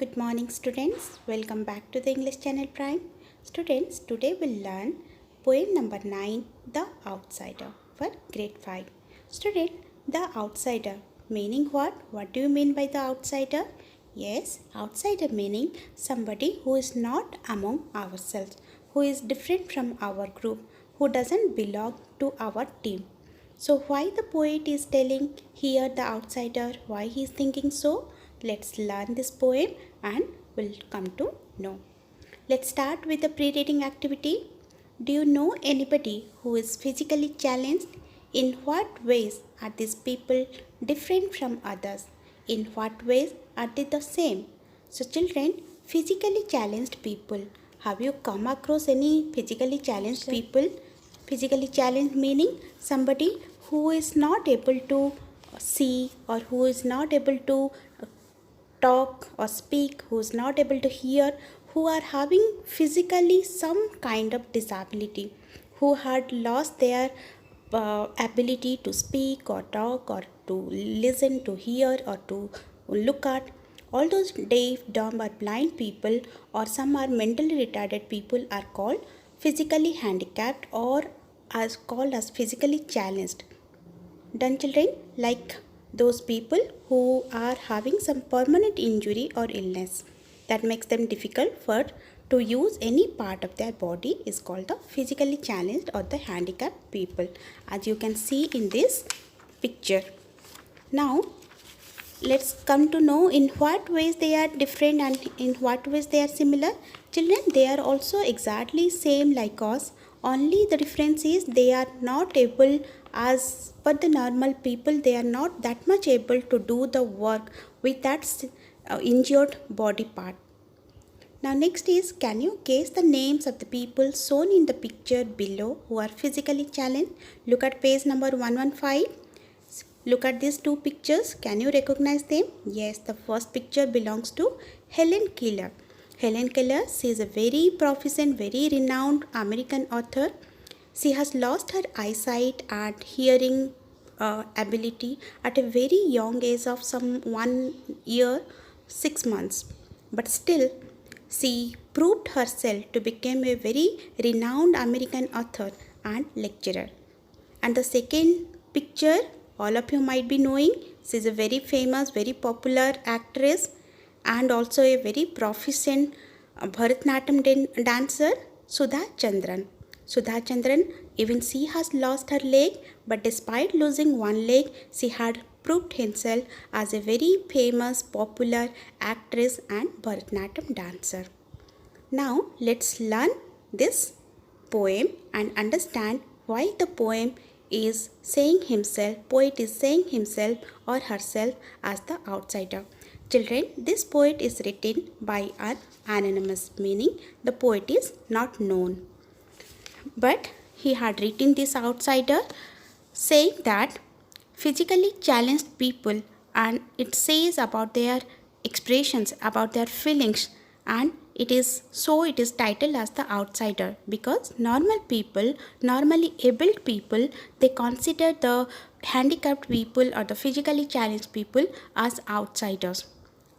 Good morning students. Welcome back to the English Channel Prime. Students, today we'll learn poem number 9, The Outsider for grade 5. Student, the outsider meaning what? What do you mean by the outsider? Yes, outsider meaning somebody who is not among ourselves, who is different from our group, who doesn't belong to our team. So why the poet is telling here the outsider, why he is thinking so? Let's learn this poem and we'll come to know. Let's start with the pre-reading activity. Do you know anybody who is physically challenged? In what ways are these people different from others? In what ways are they the same? So children, physically challenged people. Have you come across any physically challenged people? Physically challenged meaning somebody who is not able to see or who is not able to talk or speak, who is not able to hear, who are having physically some kind of disability, who had lost their ability to speak or talk or to listen, to hear or to look at. All those deaf, dumb or blind people or some are mentally retarded people are called physically handicapped or as called as physically challenged. Done children, like those people who are having some permanent injury or illness that makes them difficult for to use any part of their body is called the physically challenged or the handicapped people, as you can see in this picture. Now let's come to know in what ways they are different and in what ways they are similar. Children, they are also exactly same like us, only the difference is they are not able, as per the normal people, they are not that much able to do the work with that injured body part. Now next is, can you guess the names of the people shown in the picture below who are physically challenged? Look at page number 115. Look at these two pictures. Can you recognize them? Yes, the first picture belongs to Helen Keller. Helen Keller, she is a very proficient, very renowned American author. She has lost her eyesight and hearing ability at a very young age of some 1 year, 6 months. But still, she proved herself to become a very renowned American author and lecturer. And the second picture, all of you might be knowing, she is a very famous, very popular actress and also a very proficient Bharatanatyam dancer, Sudha Chandran. Sudha Chandran, even she has lost her leg, but despite losing one leg, she had proved herself as a very famous, popular actress and Bharatanatyam dancer. Now let's learn this poem and understand why the poet is saying himself or herself as the outsider. Children, this poet is written by an anonymous, meaning the poet is not known. But he had written this outsider saying that physically challenged people, and it says about their expressions, about their feelings, and it is titled as the outsider because normal people, normally abled people, they consider the handicapped people or the physically challenged people as outsiders,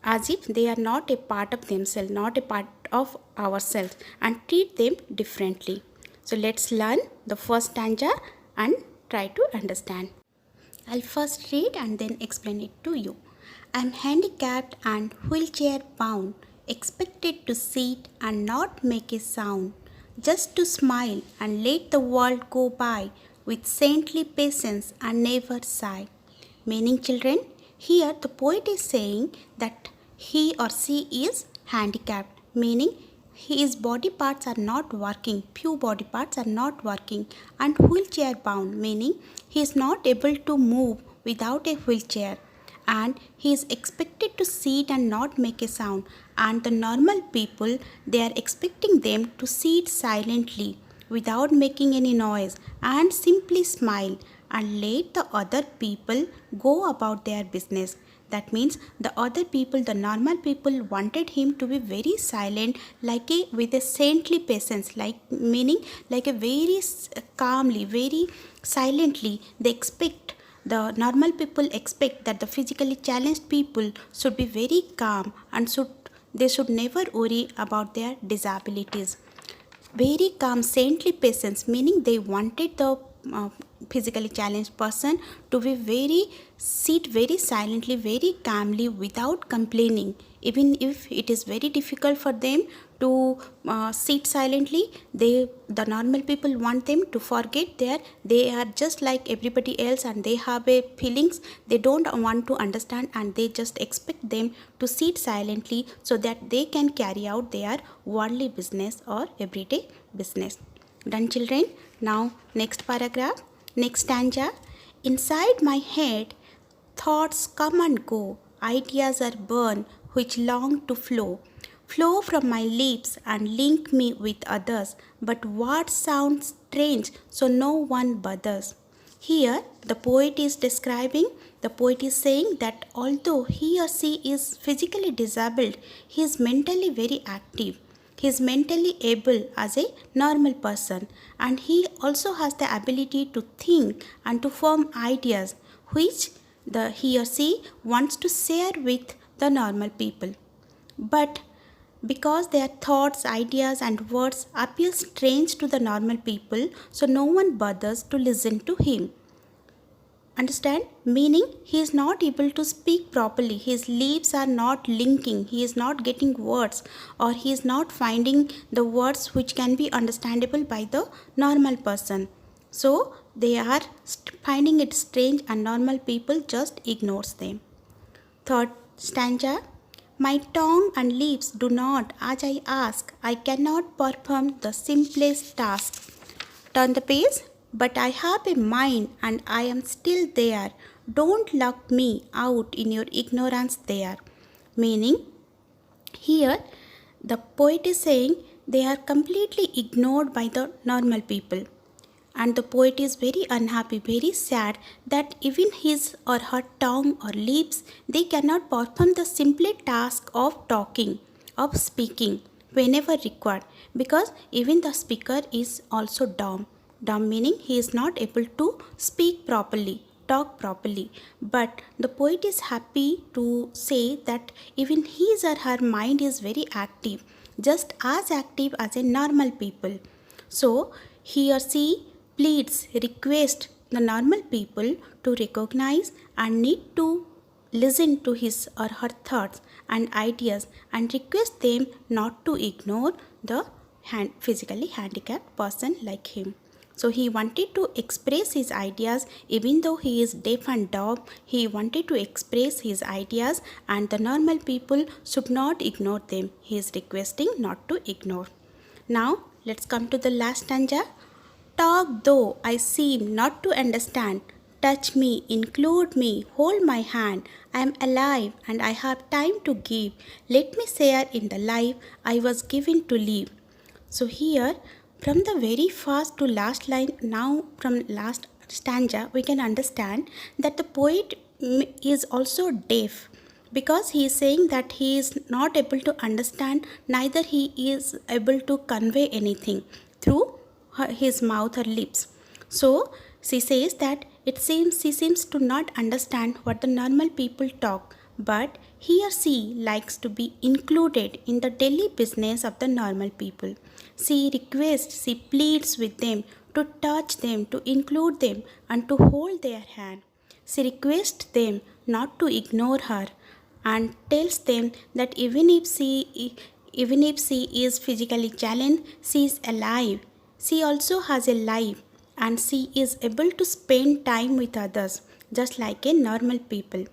as if they are not a part of themselves, not a part of ourselves, and treat them differently. So let's learn the first stanza and try to understand. I'll first read and then explain it to you. I'm handicapped and wheelchair bound, expected to sit and not make a sound, just to smile and let the world go by with saintly patience and never sigh. Meaning, children, here the poet is saying that he or she is handicapped, meaning his body parts are not working, few body parts are not working, and wheelchair bound, meaning he is not able to move without a wheelchair, and he is expected to sit and not make a sound, and the normal people, they are expecting them to sit silently without making any noise and simply smile and let the other people go about their business. That means the other people, the normal people, wanted him to be very silent, with a saintly patience, meaning like a very calmly, very silently. The normal people expect that the physically challenged people should be very calm and should they should never worry about their disabilities. Very calm, saintly patience, meaning they wanted the physically challenged person to be sit very silently, very calmly, without complaining. Even if it is very difficult for them to sit silently, the normal people want them to forget they are just like everybody else, and they have a feelings they don't want to understand, and they just expect them to sit silently so that they can carry out their worldly business or everyday business. Done, children? Now next paragraph, next stanza. Inside my head thoughts come and go, ideas are born which long to flow from my lips and link me with others, but words sound strange, so no one bothers. Here, the poet is saying that although he or she is physically disabled, he is mentally very active. He is mentally able as a normal person, and he also has the ability to think and to form ideas which he or she wants to share with the normal people. But because their thoughts, ideas, and words appear strange to the normal people, so no one bothers to listen to him. Understand? Meaning he is not able to speak properly, his lips are not linking, he is not getting words, or he is not finding the words which can be understandable by the normal person. So they are finding it strange, and normal people just ignores them. Third stanza. My tongue and lips do not, as I ask, I cannot perform the simplest task. Turn the page. But I have a mind and I am still there. Don't lock me out in your ignorance there. Meaning, here the poet is saying they are completely ignored by the normal people. And the poet is very unhappy, very sad that even his or her tongue or lips, they cannot perform the simple task of talking, of speaking whenever required, because even the speaker is also dumb. Dumb meaning he is not able to speak properly, talk properly. But the poet is happy to say that even his or her mind is very active, just as active as a normal people. So he or she pleads, requests the normal people to recognize and need to listen to his or her thoughts and ideas, and request them not to ignore the physically handicapped person like him. So he wanted to express his ideas even though he is deaf and dumb. He wanted to express his ideas, and the normal people should not ignore them. He is requesting not to ignore. Now let's come to the last stanza. Talk though I seem not to understand. Touch me, include me, hold my hand. I am alive and I have time to give. Let me share in the life I was given to live. So here, from the very first to last line, now from last stanza, we can understand that the poet is also deaf, because he is saying that he is not able to understand, neither he is able to convey anything through his mouth or lips. So she says that she seems to not understand what the normal people talk, but he or she likes to be included in the daily business of the normal people. She requests, she pleads with them to touch them, to include them, and to hold their hand. She requests them not to ignore her, and tells them that even if she is physically challenged, she is alive. She also has a life, and she is able to spend time with others just like a normal people.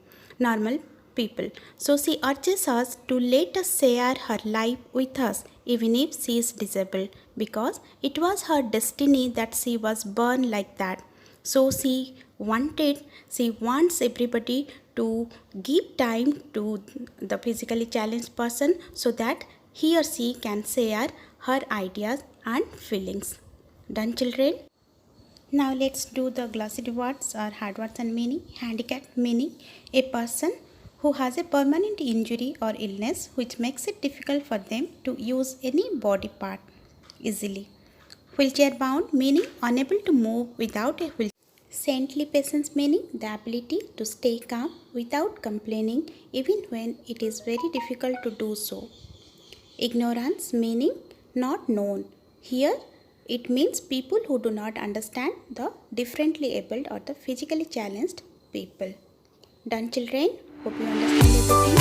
So she urges us to let us share her life with us even if she is disabled, because it was her destiny that she was born like that. So she wants everybody to give time to the physically challenged person so that he or she can share her ideas and feelings. Done, children? Now let's do the glossary words or hard words and meaning. Handicap meaning a person who has a permanent injury or illness which makes it difficult for them to use any body part easily. Wheelchair bound meaning unable to move without a wheelchair. Saintly patience meaning the ability to stay calm without complaining even when it is very difficult to do so. Ignorance meaning not known. Here it means people who do not understand the differently abled or the physically challenged people. Done children? Hope you understand everything.